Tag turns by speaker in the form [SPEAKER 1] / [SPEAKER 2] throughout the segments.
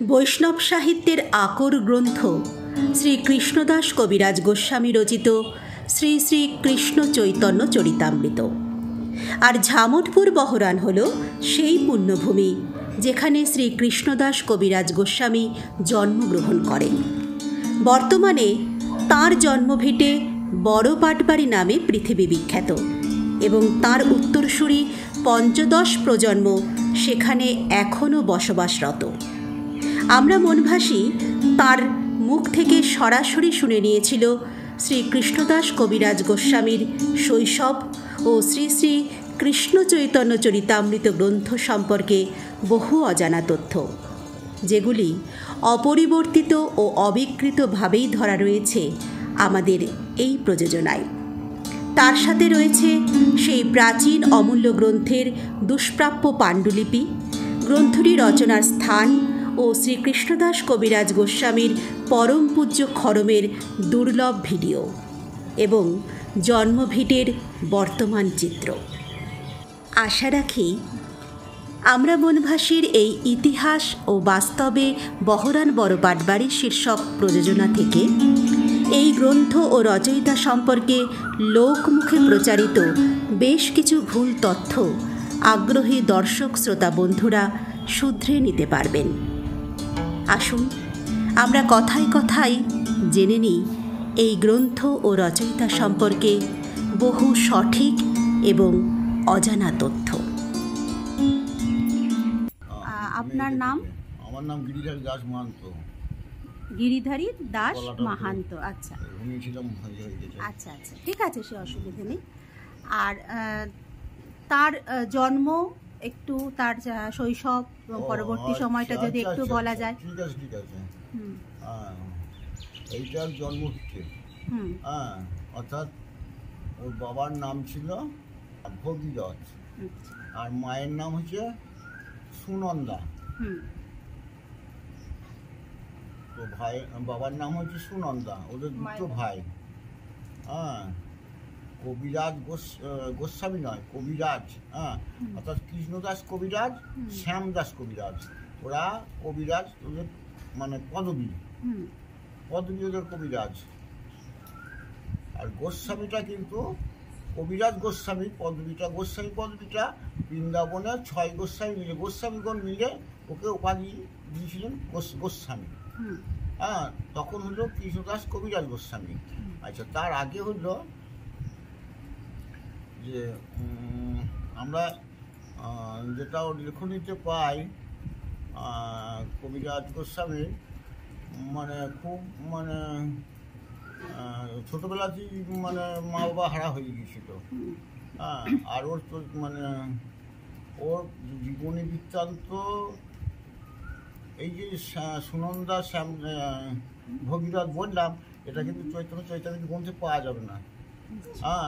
[SPEAKER 1] বৈষ্ণব সাহিত্যের আকর গ্রন্থ শ্রী কৃষ্ণদাস কবিরাজ গোস্বামী রচিত শ্রী শ্রী কৃষ্ণ চৈতন্য চরিতামৃত। আর ঝামটপুর বহরান হল সেই পুণ্যভূমি যেখানে শ্রী কৃষ্ণদাস কবিরাজ গোস্বামী জন্মগ্রহণ করেন। বর্তমানে তাঁর জন্মভিটে বড় পাটবাড়ি নামে পৃথিবী বিখ্যাত এবং তাঁর উত্তরসূরি পঞ্চদশ প্রজন্ম সেখানে এখনও বসবাসরত। আমরা মনভাসী তাঁর মুখ থেকে সরাসরি শুনে নিয়েছিল শ্রী কৃষ্ণদাস কবিরাজ গোস্বামীর শৈশব ও শ্রী শ্রী কৃষ্ণ চৈতন্য চরিতামৃত গ্রন্থ সম্পর্কে বহু অজানা তথ্য, যেগুলি অপরিবর্তিত ও অবিকৃতভাবেই ধরা রয়েছে আমাদের এই প্রযোজনায়। তার সাথে রয়েছে সেই প্রাচীন অমূল্য গ্রন্থের দুষ্প্রাপ্য পাণ্ডুলিপি, গ্রন্থটি রচনার স্থান ও শ্রীকৃষ্ণদাস কবিরাজ গোস্বামীর পরম পূজ্য খড়মের দুর্লভ ভিডিও এবং জন্মভিটের বর্তমান চিত্র। আশা রাখি আমরা বনভাসীর এই ইতিহাস ও বাস্তবে বহরান বড় পাটবাড়ি শীর্ষক প্রযোজনা থেকে এই গ্রন্থ ও রচয়িতা সম্পর্কে লোকমুখে প্রচারিত বেশ কিছু ভুল তথ্য আগ্রহী দর্শক শ্রোতা বন্ধুরা শুধরে নিতে পারবেন। আসুন আমরা কথায় কথায় জেনে নিই এই গ্রন্থ ও রচয়িতা সম্পর্কে বহু সঠিক এবং অজানা তথ্য। আপনার নাম?
[SPEAKER 2] আমার নাম গিরিধারী দাস মাহান্ত।
[SPEAKER 1] গিরিধারী দাস মাহান্ত, আচ্ছা
[SPEAKER 2] আচ্ছা
[SPEAKER 1] আচ্ছা, ঠিক আছে, সে অসুবিধা নেই। আর তার জন্ম একটু, তার শৈশব এবং পরবর্তী সময়টা যদি একটু বলা যায়।
[SPEAKER 2] ঠিক আছে ঠিক আছে। এইটার জন্ম হচ্ছে অর্থাৎ ওর বাবার নাম ছিল ভগীরথ আর মায়ের নাম হচ্ছে সুনন্দা। তো ভাই বাবার নাম হচ্ছে সুনন্দা, ওদের দুটো ভাই। কবিরাজ গোস্বামী নয়, কবিরাজ, অর্থাৎ কৃষ্ণদাস কবিরাজ, শ্যামদাস কবিরাজ। ওরা কবিরাজ, ওদের মানে পদবী ওদের কবিরাজ। আর গোস্বামীটা কিন্তু কবিরাজ গোস্বামী পদবীটা, গোস্বামী পদবীটা বৃন্দাবনে 6 গোস্বামী মিলে, গোস্বামীগণ মিলে ওকে উপাধি দিয়েছিলেন গোস্বামী। তখন হলো কৃষ্ণদাস কবিরাজ গোস্বামী। আচ্ছা, তার আগে হলো যে আমরা যেটা ওর লেখনীতে পাই, কবিরাজ গোস্বামীর মানে খুব মানে ছোটোবেলাতেই মানে মা বাবা হারা হয়ে গিয়েছিল। আর ওর তো মানে ওর জীবনী বৃত্তান্ত, এই যে সুনন্দা শ্যাম ভগীরথ বললাম, এটা কিন্তু চৈতন্য গ্রন্থে পাওয়া যাবে না।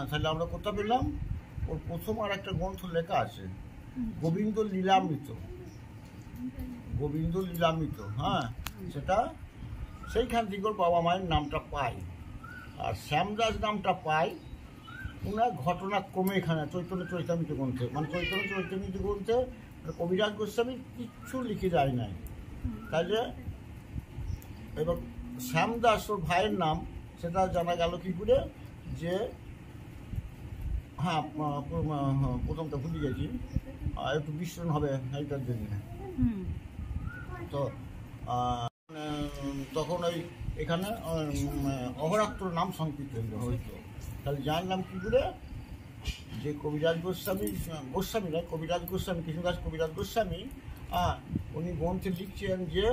[SPEAKER 2] তাহলে আমরা কোথা পেলাম? ওর প্রথম আর একটা গ্রন্থ লেখা আছে, গোবিন্দ লীলামৃত। সেটা সেইখান থেকে ওর বাবা মায়ের নামটা পায়। আর শ্যামদাস নামটা পায় ওনার ঘটনাক্রমে এখানে চৈতন্য চরিতামৃত গ্রন্থে, মানে চৈতন্য চরিতামৃত গ্রন্থে কবিরাজ গোস্বামী কিচ্ছু লিখে যায় নাই। তাহলে এবার শ্যামদাস ওর ভাইয়ের নাম, সেটা জানা গেল কি করে? যে প্রথমটা ভুলে গেছি, একটু বিশ্রণ হবে এইটার জন্য। তো তখন ওই এখানে অহরাত্র নাম সংকীর্তন হয়েছিল। তাহলে জানলাম কি করে যে কবিরাজ গোস্বামী নয়, কবিরাজ গোস্বামী, কৃষ্ণদাস কবিরাজ গোস্বামী, উনি গ্রন্থে লিখছেন যে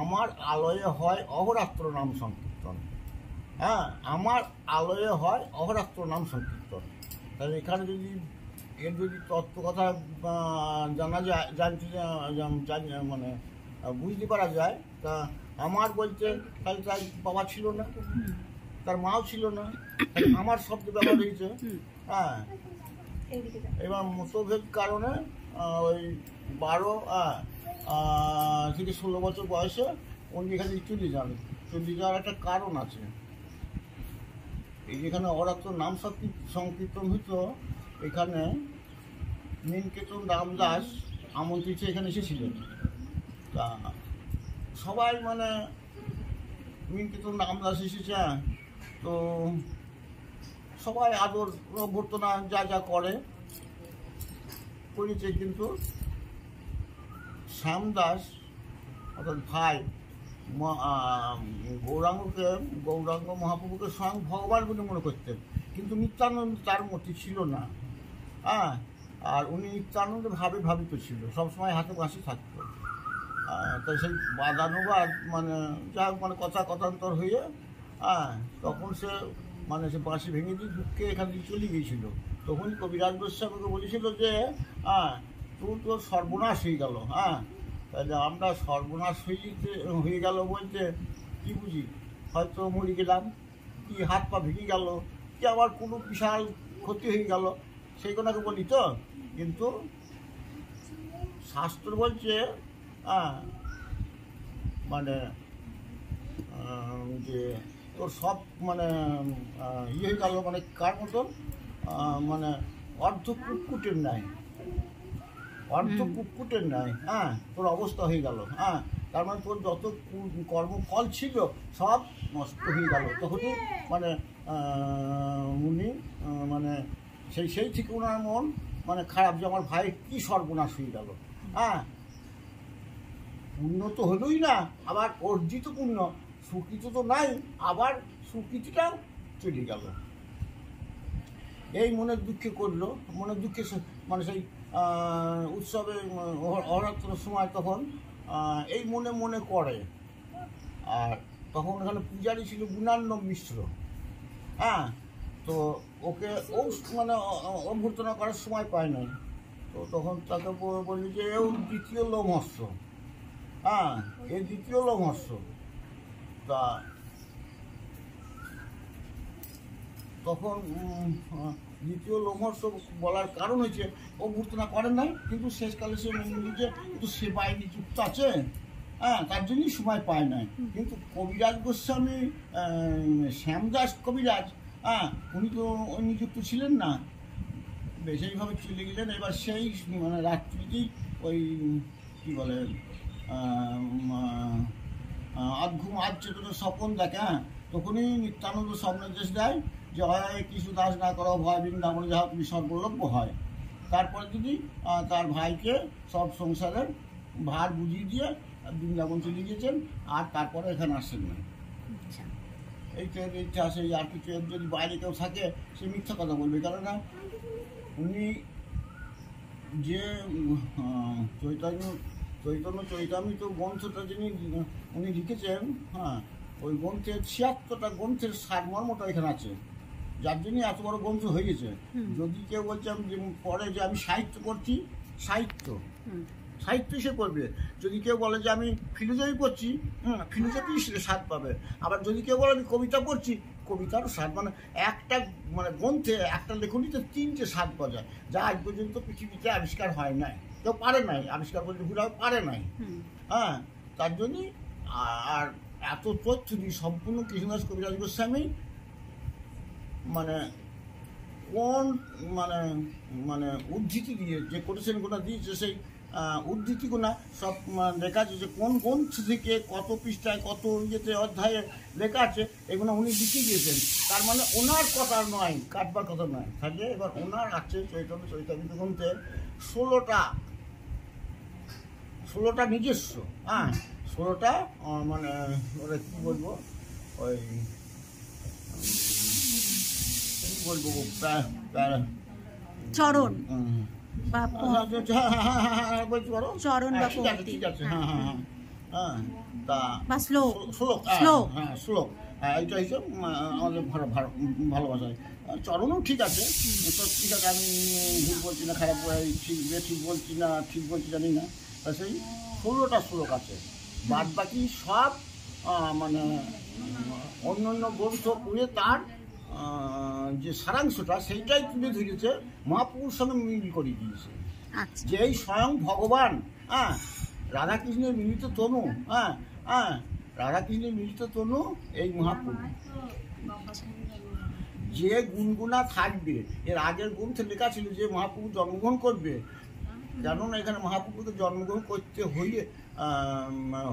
[SPEAKER 2] আমার আলয়ে হয় অহরাত্র নাম সংকীর্তন। আমার আলয়ে হয় অহরাত্র নাম সংকীর্তন। তাহলে এখানে যদি এর যদি তত্ত্ব কথা জানা যায়, মানে বুঝতে পারা যায়, তা আমার বলতে তাহলে তার বাবা ছিল না, তার মাও ছিল না, আমার শব্দ ব্যবহার হয়েছে। এবার মতভেদ কারণে ওই 12 থেকে 16 বছর বয়সে উনি এখানে চলে যাওয়ার একটা কারণ আছে। এই যেখানে অহরাত্র নাম সংকীর্তন হতো, এখানে নীলকেতন রামদাস আমন্ত্রিত এখানে এসেছিলেন। তা সবাই মানে মিনকে তো নামদাস এসেছে, তো সবাই আদর অভ্যর্থনা যা যা করেছে, কিন্তু শ্যামদাস অর্থাৎ ভাই গৌরাঙ্গ মহাপ্রভুকে স্বয়ং ভগবান বলে মনে করতেন, কিন্তু নিত্যানন্দ তার মতি ছিল না। আর উনি নিত্যানন্দ ভাবিত ছিল, সবসময় হাতে বাঁশি থাকতো। তাই সেই বাদানুবাদ মানে যা মানে কথান্তর হয়ে তখন সে বাঁশি ভেঙে দিয়ে দুঃখে এখান থেকে চলে গিয়েছিল। তখন কবিরাজ গোস্বামীকে বলেছিল যে তোর সর্বনাশ হয়ে গেল। তাহলে আমরা সর্বনাশ হয়ে গেল বলতে কি বুঝি? হয়তো মরে গেলাম, কি হাত পা ভেঙে গেল, কি আবার কোনো বিশাল ক্ষতি হয়ে গেল, সেই কোনাকে বলি তো। কিন্তু শাস্ত্র বলছে মানে যে তোর সব মানে ইয়ে হয়ে গেল, মানে কার মতন মানে অর্ধ কুটকুটের নাই, তোর অবস্থা হয়ে গেল। তার মানে তোর যত কর্মফল ছিল সব নষ্ট হয়ে গেল। তখনই মানে উনি মানে সেই থেকে ওনার মন মানে খারাপ, যে আমার ভাই কি সর্বনাশ হয়ে গেল। পুণ্য তো হলোই না, আবার অর্জিত পুণ্য, সুকৃত তো নাই, আবার সুকৃতিটাও চলে গেল। এই মনের দুঃখে করলো, মনের দুঃখে মানে সেই উৎসবে অহরাত্রের সময় তখন এই মনে মনে করে। আর তখন ওখানে পূজারি ছিল গুণার্ণব মিশ্র। তো ওকে ও মানে অভ্যর্থনা করার সময় পায় নাই। তো তখন তাকে বললি যে এও দ্বিতীয় লোমহর্ষ, এর দ্বিতীয় লোমহর্ষ। তা তখন দ্বিতীয় লোমহর্ষ বলার কারণ হয়েছে অভ্যর্থনা করেন নাই, কিন্তু শেষকালে সে নিজে একটু সেবায় নিযুক্ত আছে, তার জন্যই সময় পায় নাই। কিন্তু কবিরাজ গোস্বামী শ্যামদাস কবিরাজ উনি তো নিযুক্ত ছিলেন না, সেইভাবে চলে গেলেন। এবার সেই মানে রাত্রিতেই ওই কী বলে আধঘুম আধ চেতনের স্বপন দেখে। তখনই নিত্যানন্দ স্বপ্নদেশ দেয় যে হয় কিছু দাস না করো ভয় বৃন্দাবনে যাহা তুমি সর্বলভ্য হয়। তারপরে যদি তার ভাইকে সব সংসারের ভার বুঝিয়ে দিয়ে বৃন্দাবন চলে গিয়েছেন, আর তারপরে এখানে আসেন না। এই তো ইচ্ছা আছে। আর কিছু যদি বাইরে কেউ থাকে সে মিথ্যা কথা বলবে, কেননা উনি যে চৈতন্য চৈতামৃত গ্রন্থটা যিনি উনি লিখেছেন, ওই গ্রন্থের ৭৬টা গ্রন্থের সারমর্মটা এখানে আছে, যার জন্যই এত বড় গ্রন্থ হয়ে গেছে। যদি কেউ বলছে আমি পরে যে আমি সাহিত্য করছি, সাহিত্য সে করবে। যদি কেউ বলে যে আমি ফিলোজফি পড়ছি, ফিলোজফি সে স্বাদ পাবে। আবার যদি কেউ বলে আমি কবিতা পড়ছি, কবিতারও স্বাদ, মানে একটা মানে গ্রন্থে একটা লেখনীতে ৩টে স্বাদ পাওয়া যায়, যা আজ পর্যন্ত পৃথিবীতে আবিষ্কার হয় নাই, কেউ পারে নাই আবিষ্কার করতে, ঘুরাও পারে নাই। তার জন্যই আর এত তথ্য দিয়ে সম্পূর্ণ কৃষ্ণদাস কবিরাজ গোস্বামী মানে কোন মানে মানে উদ্ধৃতি দিয়ে যে করেছেন গোনা দিয়েছে, সেই উদ্ধৃতি গোনা সব লেখা আছে, যে কোন গ্রন্থ থেকে কত পৃষ্ঠায় কত ইয়েতে অধ্যায়ে লেখা আছে, এগুলো উনি লিখে দিয়েছেন। তার মানে ওনার কথা নয়, কাটবার কথা নয়। তাহলে এবার ওনার আছে চৈতন্য চৈতামৃত গ্রন্থে 16টা নিজস্ব, 16টা মানে ওরা কী বলবো, ওই কী বলবো
[SPEAKER 1] চরণ
[SPEAKER 2] চরণ ঠিক আছে। তা শ্লোক এইটা হিসেবে আমাদের ভালোবাসায় চরণও ঠিক আছে। তো ঠিক আছে, আমি ভুল বলছি না, খারাপ ঠিক বলছি না, ঠিক বলছি জানি না। তা সেই 16টা শ্লোক আছে, বাদ বাকি সব মানে অন্য অন্য গ্রন্থ পড়ে তার যে সারাংশটা সেইটাই তুলে ধরেছে, মহাপুরুষ সঙ্গে মিল করে দিয়েছে। যে এই স্বয়ং ভগবান, রাধাকৃষ্ণের মিলিত তনু, রাধাকৃষ্ণের মিলিত তনু এই মহাপুরুষ। যে গুণগুণা থাকবে, এর আগের গ্রন্থে লেখা ছিল যে মহাপ্রভু জন্মগ্রহণ করবে, কেননা এখানে মহাপ্রভুকে জন্মগ্রহণ করতে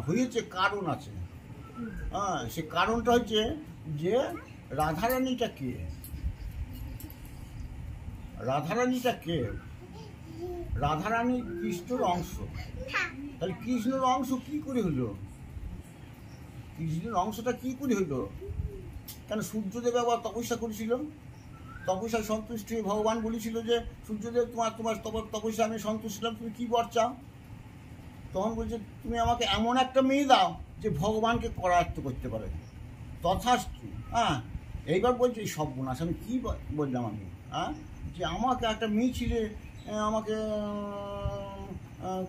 [SPEAKER 2] হয়েছে কারণ আছে। হ্যাঁ, সে কারণটা হচ্ছে যে রাধারানীটা কে, রাধারানীটা কে? রাধারানী কৃষ্ণর অংশ। তাহলে কৃষ্ণের অংশ কি করে হলো? কৃষ্ণের অংশটা কি করে হলো? কেন সূর্যদেব আবার তপস্যা করেছিল, তপস্যায় সন্তুষ্ট হয়ে ভগবান বলেছিল যে সূর্যদেব তোমার তপস্যা আমি সন্তুষ্ট ছিলাম, তুমি কি বর চাও? তখন বলছে তুমি আমাকে এমন একটা মেয়ে দাও যে ভগবানকে করায়ত্ত করতে পারে। তথাস্তু। হ্যাঁ, এইবার বলছে এই সব গুণ আছে। আমি কী বললাম আমি? হ্যাঁ, যে আমাকে একটা মেয়ে ছিলে আমাকে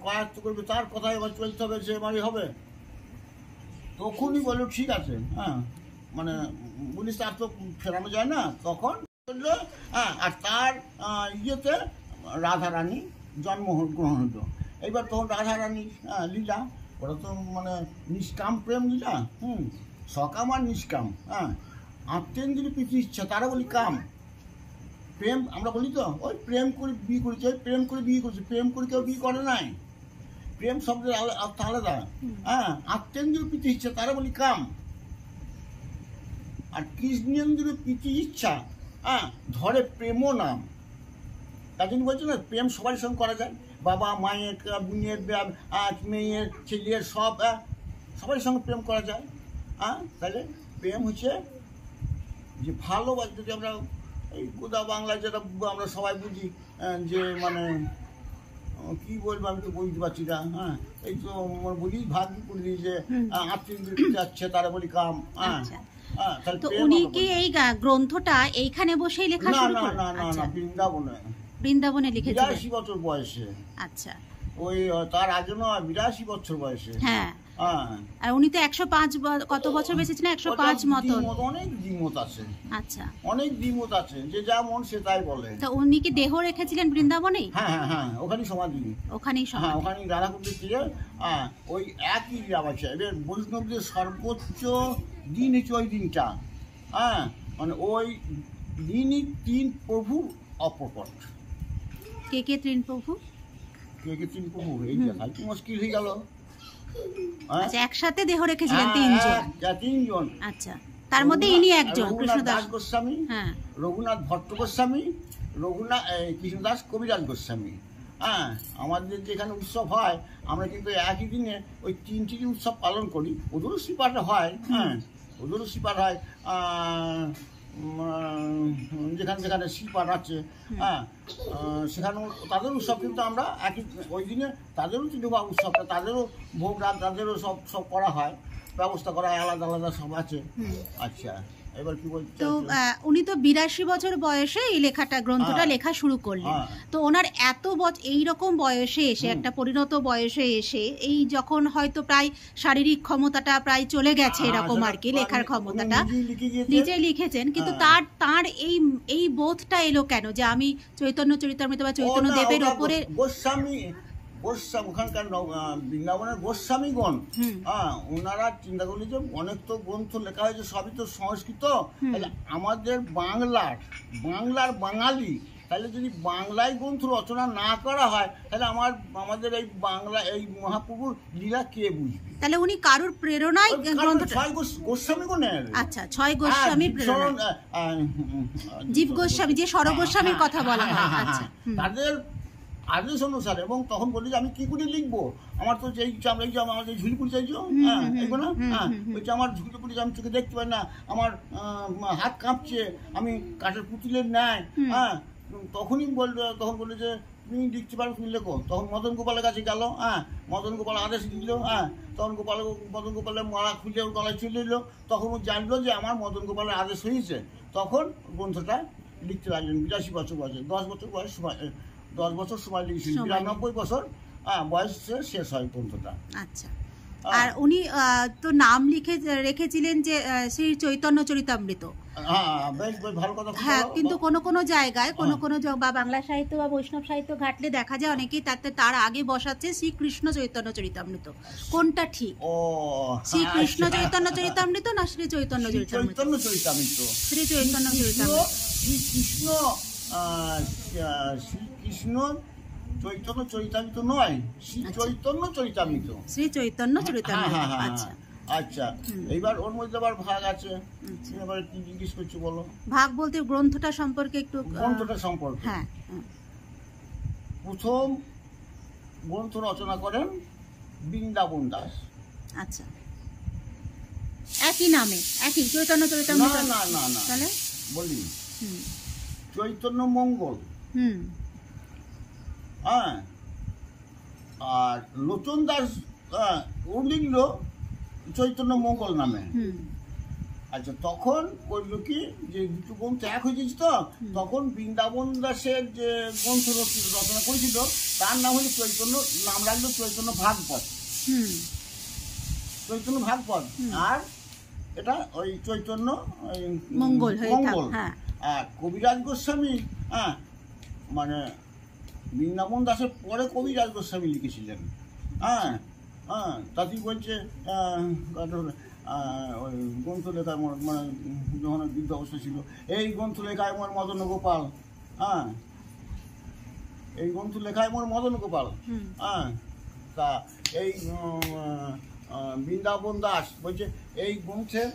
[SPEAKER 2] করায়ত্ত করবে, তার কথায় এবার চলতে হবে, সে মানে হবে। তখনই বললো ঠিক আছে। হ্যাঁ, মানে বলিস তার তো ফেরানো যায় না। তখন বললো হ্যাঁ, আর তার ইয়েতে রাধারানী জন্মগ্রহণ হলো। এইবার তখন রাধারানী লীলা, ওরা তো মানে নিষ্কাম প্রেম লীলা। সকাম আর নিষ্কাম। হ্যাঁ, আত্মেন্দ্রিয় প্রীতি ইচ্ছা, তারা বলি কাম। প্রেম আমরা বলি তো ওই প্রেম করে বিয়ে করেছে, ওই প্রেম করে বিয়ে করেছে, প্রেম করে কেউ বিয়ে করে নাই। প্রেম শব্দের আলাদা। হ্যাঁ, আত্মেন্দ্রিয় প্রীতি ইচ্ছা, তারা বলি কাম। আর কৃষ্ণেন্দ্রিয় প্রীতি ইচ্ছা হ্যাঁ ধরে প্রেমও নাম। তার জন্য বলছে না প্রেম সবার সঙ্গে করা যায়, বাবা মায়ের বোনের মেয়ের ছেলের সব সবার সঙ্গে প্রেম করা যায়। হ্যাঁ, তাহলে প্রেম হচ্ছে যে ভালোবাসা। যদি আমরা এই গোদা বাংলায় যেটা আমরা সবাই বুঝি যে মানে কি বলবো আমি তো বুঝতে পারছি না। হ্যাঁ, এই তো বলি ভাগ্য বলি যে আত্মীয় যাচ্ছে তারা বলি কাম। হ্যাঁ,
[SPEAKER 1] তো উনি কি এই গ্রন্থটা এইখানে বসেই লেখা শুরু করেন?
[SPEAKER 2] না না না, বৃন্দাবনে,
[SPEAKER 1] বৃন্দাবনে লিখেছিলেন
[SPEAKER 2] 82 বছর বয়সে।
[SPEAKER 1] আচ্ছা,
[SPEAKER 2] ওই তার আগে নয়, 82 বছর বয়সে।
[SPEAKER 1] হ্যাঁ, আর উনি তো 105 কত বছর বেঁচেছিলেন? 105 মতন।
[SPEAKER 2] অনেক দ্বিমত আছে।
[SPEAKER 1] আচ্ছা,
[SPEAKER 2] অনেক দ্বিমত আছে, যে যা মন সে তাই বলে।
[SPEAKER 1] তো উনি কি দেহ রেখেছিলেন বৃন্দাবনেই?
[SPEAKER 2] হ্যাঁ হ্যাঁ হ্যাঁ, ওখানেই সমাধি।
[SPEAKER 1] ওখানেই সমাধি।
[SPEAKER 2] হ্যাঁ, ওখানেই রাধাকুণ্ডের তীরে। ওই একই গ্রাম আছে। এবার বৈষ্ণবদের সর্বোচ্চ দিন হচ্ছে ওই দিনটা। হ্যাঁ, মানে ওই দিনই 3 প্রভু অপ্রকট।
[SPEAKER 1] কে কে 3 প্রভু?
[SPEAKER 2] কে কে 3 প্রভু? এই দেখাই তো মুশকিল হয়ে গেল।
[SPEAKER 1] আচ্ছা, একসাথে দেহ রেখেছিলেন 3 জন?
[SPEAKER 2] 3 জন।
[SPEAKER 1] আচ্ছা, তার মধ্যে ইনি একজন,
[SPEAKER 2] কৃষ্ণদাস গোস্বামী,
[SPEAKER 1] হ্যাঁ,
[SPEAKER 2] রঘুনাথ ভট্ট গোস্বামী, কৃষ্ণদাস কবিরাজ গোস্বামী। হ্যাঁ, আমাদের যেখানে উৎসব হয় আমরা কিন্তু একই দিনে ওই 3টি উৎসব পালন করি। ওদেরও শ্রীপাঠ হয়। হ্যাঁ, ওদেরও শ্রীপাঠ হয় যেখানে যেখানে শ্রীপাঠ আছে। হ্যাঁ, সেখানেও তাদের উৎসব কিন্তু আমরা একই ওই দিনে তাদেরও কিন্তু উৎসবটা, তাদেরও ভোগ রাত, তাদেরও সব করা হয়, ব্যবস্থা করা হয়, আলাদা আলাদা সব আছে। আচ্ছা, এবার কি বলতে?
[SPEAKER 1] তো উনি তো 82 বছর বয়সে এই লেখাটা গ্রন্থটা লেখা শুরু করলেন। তো ওনার এত এইরকম বয়সে এসে, একটা পরিণত বয়সে এসে, এই যখন হয়তো প্রায় শারীরিক ক্ষমতাটা প্রায় চলে গেছে এরকম আর কি, লেখার ক্ষমতাটা নিজেই লিখেছেন, কিন্তু তার এই বোধটা এলো কেন যে আমি চৈতন্য চরিতামৃত বা চৈতন্য দেবের উপরে
[SPEAKER 2] গোস্বামী ওখানকার বৃন্দাবনের গোস্বামীগণ ওনারা চিন্তা করলে যে অনেক তো গ্রন্থ লেখা হয়েছে, সবই তো সংস্কৃত। তাহলে আমাদের বাংলার বাঙালি, তাহলে যদি বাংলায় গ্রন্থ রচনা না করা হয় তাহলে আমাদের এই বাংলা এই মহাপ্রভুর লীলা কে বুঝবে?
[SPEAKER 1] তাহলে উনি কারুর প্রেরণায় গ্রন্থটা?
[SPEAKER 2] 6 গোস্বামীগণের।
[SPEAKER 1] আচ্ছা, 6 গোস্বামীর প্রেরণা। জীব গোস্বামী, যে সর গোস্বামীর কথা বলা হয়। আচ্ছা,
[SPEAKER 2] তাদের আদেশ অনুসারে। এবং তখন বলি যে আমি কি করে লিখবো, আমার তো যেই চামড়া, আমার যে ঝুলিপুরি চাইছো, হ্যাঁ এগুলো না, হ্যাঁ ওইটা আমার ঝুলিপুরি আমি চোখে দেখতে পাই না, আমার হাত কাঁপছে, আমি কাঠের পুতুলের ন্যায়। হ্যাঁ, তখন বললো যে তুমি লিখতে পারো, তুমি লেখো। তখন মদন গোপালের কাছে গেল। হ্যাঁ, মদন গোপাল আদেশ দিল। হ্যাঁ, তখন মদন গোপালের মালা খুঁজে গলায় চলে এলো। তখন ও জানলো যে আমার মদন গোপালের আদেশ হয়েছে। তখন গ্রন্থটা লিখতে লাগলেন। 82 বছর বয়সে, 10 বছর সময় লিখেছিলেন। 92 বছর বয়সে শেষ হয় গ্রন্থটা।
[SPEAKER 1] আচ্ছা, আর উনি তো নাম রেখেছিলেন যে শ্রী চৈতন্য চরিতামৃত।
[SPEAKER 2] বেশ ভালো কথা।
[SPEAKER 1] হ্যাঁ, কিন্তু কোনো জায়গায় কোনো বা বাংলা সাহিত্য বা বৈষ্ণব সাহিত্য ঘাটলে দেখা যায় অনেকেই তার আগে বসাচ্ছে শ্রীকৃষ্ণ চৈতন্য চরিতামৃত। কোনটা ঠিক? শ্রীকৃষ্ণ চৈতন্য চরিতামৃত না শ্রী চৈতন্য চরিতামৃত? শ্রী চৈতন্য চরিতামৃত।
[SPEAKER 2] শ্রীকৃষ্ণ চৈতন্য চরিতামৃত নয়, শ্রী চৈতন্য চরিতামৃত।
[SPEAKER 1] শ্রী চৈতন্য চরিতামৃত।
[SPEAKER 2] হ্যাঁ, হ্যাঁ,
[SPEAKER 1] আচ্ছা
[SPEAKER 2] আচ্ছা। এইবার ওর মধ্যে আবার ভাগ আছে। এবার কি জিজ্ঞেস করছো বলো?
[SPEAKER 1] ভাগ বলতে গ্রন্থটা সম্পর্কে একটু।
[SPEAKER 2] গ্রন্থটা সম্পর্কে,
[SPEAKER 1] হ্যাঁ।
[SPEAKER 2] প্রথম গ্রন্থ রচনা করেন বৃন্দাবন দাস।
[SPEAKER 1] আচ্ছা, একই নামে, একই চৈতন্য চরিতামৃত?
[SPEAKER 2] না না না,
[SPEAKER 1] তাহলে
[SPEAKER 2] বলি চৈতন্য মঙ্গল। হ্যাঁ, আর লোচন দাস ও লিখল চৈতন্য মঙ্গল নামে। আচ্ছা, তখন করলো কি যে দুটো গ্রন্থ এক হয়ে গেছে, তো তখন বৃন্দাবন দাসের যে গ্রন্থ রচনা করেছিল তার নাম হলো চৈতন্য, নাম রাখলো চৈতন্য ভাগবত। চৈতন্য ভাগবত, আর এটা ওই চৈতন্য
[SPEAKER 1] মঙ্গল।
[SPEAKER 2] আর কবিরাজ গোস্বামী, হ্যাঁ, মানে বৃন্দাবন দাসের পরে কবিরাজ গোস্বামী লিখেছিলেন। হ্যাঁ হ্যাঁ, তাতেই বলছে ওই গ্রন্থ লেখায় মানে যখন বৃদ্ধ অবস্থা ছিল, এই গ্রন্থ লেখায় মোর মদন গোপাল। হ্যাঁ, এই গ্রন্থ লেখায় মোর মদন গোপাল। হ্যাঁ, তা এই বৃন্দাবন দাস বলছে এই গ্রন্থের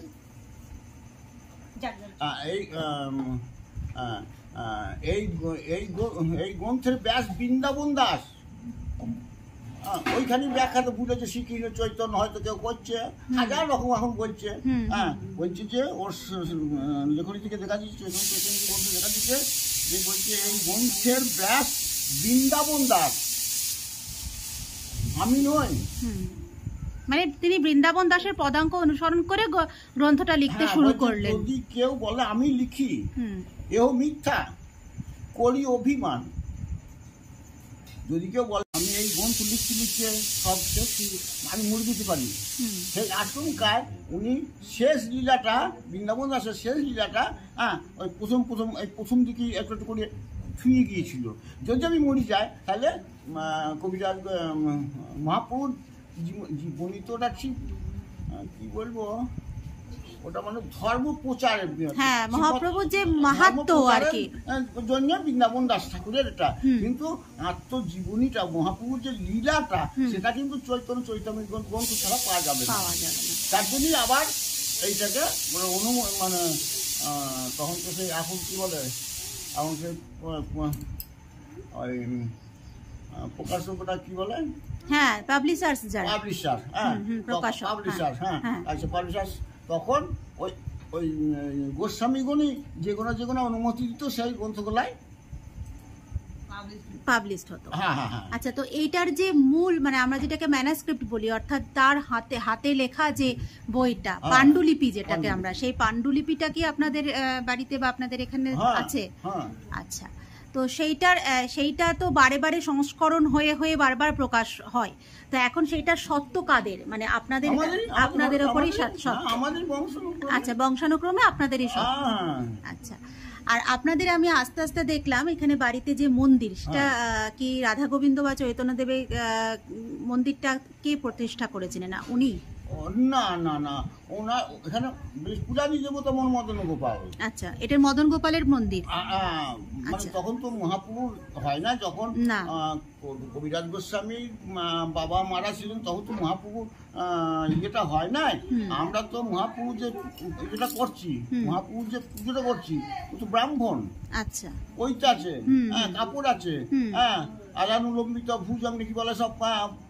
[SPEAKER 2] এই গ্রন্থের ব্যাস বৃন্দাবন দাস। ওইখানে ব্যাখ্যাটা বুঝেছে শ্রীকৃষ্ণ চৈতন্য হয়তো কেউ করছে, হাজার রকম এখন বলছে। হ্যাঁ, বলছে যে ওর লেখনী থেকে দেখা দিচ্ছে, চৈতন্য গ্রন্থ দেখা দিচ্ছে যে বলছে এই গ্রন্থের ব্যাস বৃন্দাবন দাস, আমি নই।
[SPEAKER 1] মানে তিনি বৃন্দাবন দাসের পদাঙ্ক অনুসরণ করে গ্রন্থটা লিখতে শুরু করলেন।
[SPEAKER 2] যদি কেউ বলে আমি লিখি, এও মিথ্যা, করি অভিমান। যদি কেউ বলে আমি এই গ্রন্থ লিখতে সব আমি মুড়ে দিতে পারি, সেই আশঙ্কায় উনি শেষ লীলাটা, বৃন্দাবন দাসের শেষ লীলাটা, হ্যাঁ, ওই প্রথম দিকে একটু একটু করে ছুঁয়ে গিয়েছিল। যদি আমি মরে যাই তাহলে কবিরাজ মহাপুর জীবনীতটা ঠিক কি বলবো, ওটা মানে ধর্ম প্রচারের,
[SPEAKER 1] হ্যাঁ, মহাপ্রভুর যে মাহাত্ম্য আর কি
[SPEAKER 2] জন্য বৃন্দাবন দাস ঠাকুরের এটা। কিন্তু আত্মজীবনীটা, মহাপ্রভুর যে লীলাটা, সেটা কিন্তু চৈতন্য চরিতামৃত গ্রন্থ ছাড়া পাওয়া যাবে না। তার জন্যই আবার এইটাকে মানে তখন তো সেই এখন কি বলে, এখন সে ওই প্রকাশকটা কি বলে,
[SPEAKER 1] হ্যাঁ, পাবলিশার্স, যারা
[SPEAKER 2] পাবলিশার, হ্যাঁ, পাবলিশার, হ্যাঁ, আচ্ছা, পাবলিশার। তখন ওই গোস্বামীগণই যে কোনো অনুমতি দিত সেই গ্রন্থগুলাই
[SPEAKER 1] পাবলিশড হতো।
[SPEAKER 2] হ্যাঁ হ্যাঁ হ্যাঁ।
[SPEAKER 1] আচ্ছা, তো এইটার যে মূল, মানে আমরা যেটাকে ম্যানাস্ক্রিপ্ট বলি, অর্থাৎ তার হাতে লেখা যে বইটা, পাণ্ডুলিপি যেটাকে আমরা, সেই পাণ্ডুলিপিটা কি আপনাদের বাড়িতে বা আপনাদের এখানে আছে? আচ্ছা, তো সেইটা তো বারে বারে সংস্করণ হয়ে হয়ে বারবার প্রকাশ হয়, তো এখন সেইটার সত্য কাদের, মানে আপনাদের ওপরই সত্য? আচ্ছা, বংশানুক্রমে আপনাদেরই সত্য। আচ্ছা, আর আপনাদের আমি আস্তে আস্তে দেখলাম এখানে বাড়িতে যে মন্দির, সেটা কি রাধা গোবিন্দ বা চৈতন্য দেবের মন্দিরটা কে প্রতিষ্ঠা করেছিলেন? না উনি?
[SPEAKER 2] না না না, ওনার এখানে পূজারী দেবতা মদন গোপাল।
[SPEAKER 1] আচ্ছা, এটা মদন গোপালের মন্দির।
[SPEAKER 2] মানে তখন তো মহাপ্রভুর হয় না, যখন কবিরাজ গোস্বামীর বাবা মারা ছিলেন তখন তো মহাপ্রভুর ইয়েটা হয় নাই। আমরা তো মহাপ্রভু যে যেটা করছি, মহাপ্রভুর যে পুজোটা করছি, ও তো ব্রাহ্মণ।
[SPEAKER 1] আচ্ছা,
[SPEAKER 2] ওইটা আছে, হ্যাঁ, কাপড় আছে, হ্যাঁ, আজানুলম্বিত ভুজং নাকি বলে, সব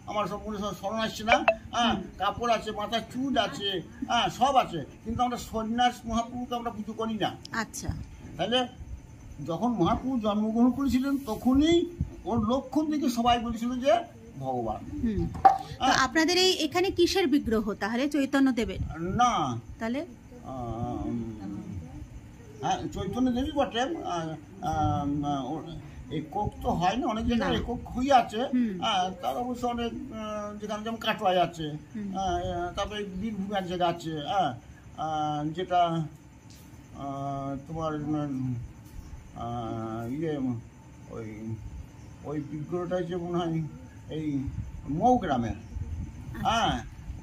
[SPEAKER 2] আমার সব মনে স্মরণ আসছে না। হ্যাঁ, কাপড় আছে, মাথায় চুল আছে, হ্যাঁ, সব আছে, কিন্তু আমরা সন্ন্যাস মহাপ্রভুকে আমরা পুজো করি না।
[SPEAKER 1] আচ্ছা,
[SPEAKER 2] তাহলে যখন মহাপ্রভু জন্মগ্রহণ করেছিলেন তখনই ওর লক্ষণ থেকে সবাই বলেছিল যে ভগবান।
[SPEAKER 1] আপনাদের এখানে কিসের বিগ্রহ তাহলে? চৈতন্য দেবের?
[SPEAKER 2] না,
[SPEAKER 1] তাহলে
[SPEAKER 2] চৈতন্য দেবী বটে, একক তো হয় না, অনেক জায়গায় একক হয়ে আছে। তার অবশ্য অনেক যেখানে যেমন কাটোয়ায় আছে, তারপরে বীরভূম এক জায়গা আছে, যেটা তোমার ইয়ে ওই বিগ্রহটা যে মনে হয় এই মৌ গ্রামের, হ্যাঁ,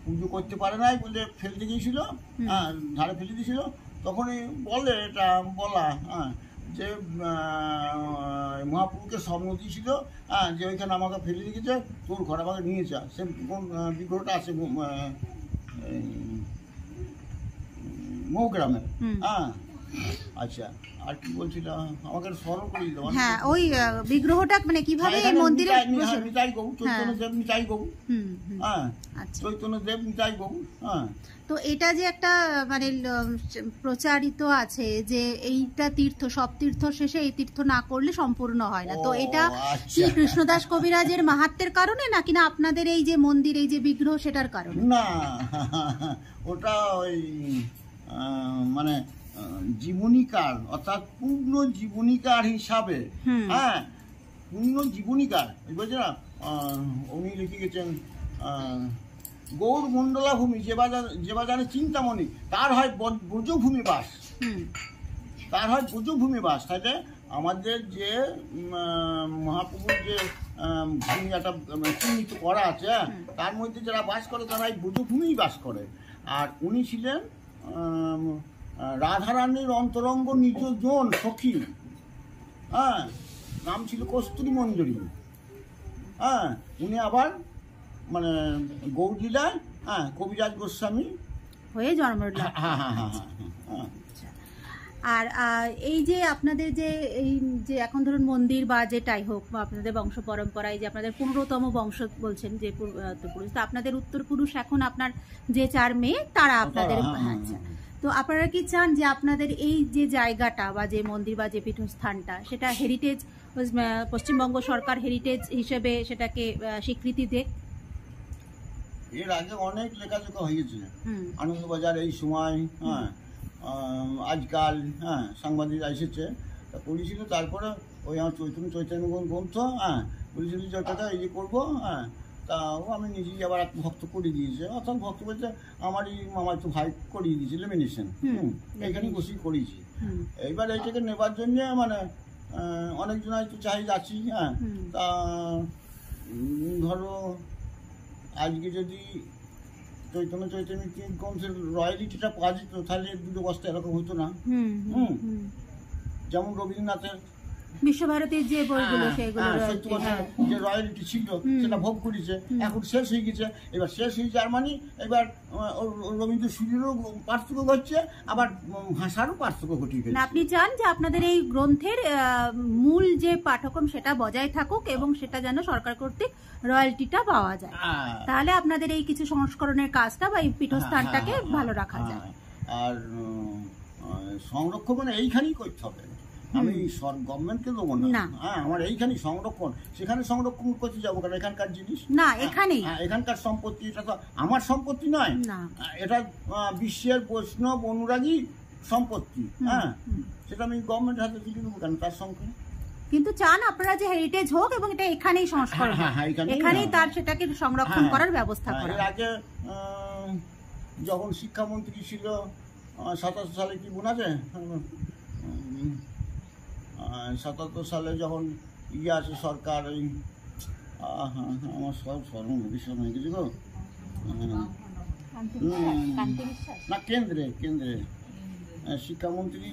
[SPEAKER 2] পুজো করতে পারে নাই বলে ফেলতে গিয়েছিল, ধারে ফেলে দিয়েছিল, তখনই বলে এটা বলা, হ্যাঁ, যে মহাপ্রভুকে স্বপ্ন দিয়েছিল, যে ওইখানে আমাকে ফেলে রেখেছে, তোর ঘর আমাকে নিয়ে যা। সে কোন বিগ্রহটা আছে মৌগ্রামে। হ্যাঁ, আচ্ছা, আর কি বলছিলাম, আমাকে স্মরণ করে দিল।
[SPEAKER 1] হ্যাঁ, ওই বিগ্রহটা মানে কিভাবে এই মন্দিরে
[SPEAKER 2] নিতাই গৌ, চৈতন্যদেব নিতাই গৌ। হ্যাঁ,
[SPEAKER 1] আচ্ছা,
[SPEAKER 2] চৈতন্যদেব নিতাই গৌ। হ্যাঁ,
[SPEAKER 1] তো এটা যে একটা মানে প্রচারিত আছে যে এইটা তীর্থ, সব তীর্থ শেষে এই তীর্থ না করলে সম্পূর্ণ হয় না, তো এটা কি কৃষ্ণদাস কবিরাজের মাহাত্ম্যের কারণে নাকি না আপনাদের এই যে মন্দির, এই যে বিগ্রহ সেটার কারণে?
[SPEAKER 2] না, ওটা ওই মানে জীবনীকার, অর্থাৎ পূর্ণ জীবনীকার হিসাবে। হ্যাঁ, পূর্ণ জীবনীকার বুঝছে না, উনি লিখে গেছেন গৌর মন্ডলা ভূমি যে বাজারে চিন্তামণি, তার হয় ব্রজভূমি বাস, তার হয় ব্রজভূমি বাস। তাহলে আমাদের যে মহাপ্রভুর যে ভূমি একটা চিহ্নিত করা আছে, তার মধ্যে যারা বাস করে তারা এই ব্রজভূমিই বাস করে। আর উনি ছিলেন রাধারানীর অন্তরঙ্গ নিজজন সখী। হ্যাঁ, নাম ছিল কস্তুরী মঞ্জুরি। হ্যাঁ, উনি আবার মানে গৌরলীলায় কবিরাজ গোস্বামী
[SPEAKER 1] হয়ে জন্ম নিলেন। আর এই যে আপনাদের যে এই যে এখন ধরুন মন্দির বা যেটাই হোক, বা আপনাদের বংশ পরম্পরায় যে আপনাদের 15তম বংশ বলছেন যে পুরুষ, তো আপনাদের উত্তর পুরুষ এখন আপনার যে 4 মেয়ে তারা আপনাদের, আচ্ছা, তো আপনারা কি চান যে আপনাদের এই যে জায়গাটা বা যে মন্দির বা যে পীঠস্থানটা সেটা হেরিটেজ, পশ্চিমবঙ্গ সরকার হেরিটেজ হিসেবে সেটাকে স্বীকৃতি দেয়?
[SPEAKER 2] এর আগে অনেক লেখাজোখা হয়েছে, আনন্দবাজার এই সময়, হ্যাঁ, আজকাল, হ্যাঁ, সাংবাদিক এসেছে, তা করেছিল। তারপরে ওই আমার চৈতন্য গ্রন্থ, হ্যাঁ, বলেছিল যে ওটা এই যে করবো। হ্যাঁ, তাও আমি নিজেই আবার এক ভক্ত করে দিয়েছে, অর্থাৎ ভক্ত বলতে আমারই মামার তো ভাই করিয়ে দিয়েছে লেমিনেশন, এখানেই বসেই করিয়েছি। এইবার এইটাকে নেবার জন্যে মানে অনেকজন হয়তো চাই যাচ্ছি। হ্যাঁ, তা ধরো আজকে যদি চৈতন্য গ্রন্থের রয়্যালিটিটা পাওয়া যেত, তাহলে 2 বস্তা এরকম হতো না। যেমন রবীন্দ্রনাথের
[SPEAKER 1] বিশ্বভারতীর যে বইগুলো, সেগুলো
[SPEAKER 2] যে রয়্যালিটি ছিল সেটা ভোগ করেছে, এখন শেষ হয়ে গেছে। এবার শেষ হয়ে যাওয়ার মানে এবার রবীন্দ্র সুরেরও পার্থক্য ঘটছে, আবার ভাষারও পার্থক্য ঘটিয়ে ফেলছে।
[SPEAKER 1] আপনি চান যে আপনাদের এই গ্রন্থের মূল যে পাঠক্রম সেটা বজায় থাকুক এবং সেটা যেন সরকার কর্তৃক রয়্যালটিটা পাওয়া যায়, তাহলে আপনাদের এই কিছু সংস্করণের কাজটা বা এই পীঠস্থানটাকে ভালো রাখা যায়।
[SPEAKER 2] আর সংরক্ষণ মানে এইখানেই করতে হবে, আমি গভর্নমেন্টকে দেবো না। হ্যাঁ, আমার এইখানেই সংরক্ষণ, সেখানে সংরক্ষণ করতে যাবো কারণ এখানকার জিনিস
[SPEAKER 1] না, এখানেই
[SPEAKER 2] এখানকার সম্পত্তি, এটা তো আমার সম্পত্তি নয়, এটা বিশ্বের বৈষ্ণব অনুরাগী সম্পত্তি। হ্যাঁ, সেটা আমি গভর্নমেন্ট হাতে তুলে দেবো কেন তার সঙ্গে?
[SPEAKER 1] কিন্তু চান আপনারা যে হেরিটেজ হোক এবং এটা এখানেই সংস্করণ, এখানেই তার সেটাকে সংরক্ষণ করার ব্যবস্থা করা।
[SPEAKER 2] এর আগে যখন শিক্ষামন্ত্রী ছিল 77 সালে, কি মনে আছে, 77 সালে যখন আছে সরকার, ওই আমার সব সর্বভবিষ্যৎ হয়ে গেছে গো, না কেন্দ্রে শিক্ষামন্ত্রী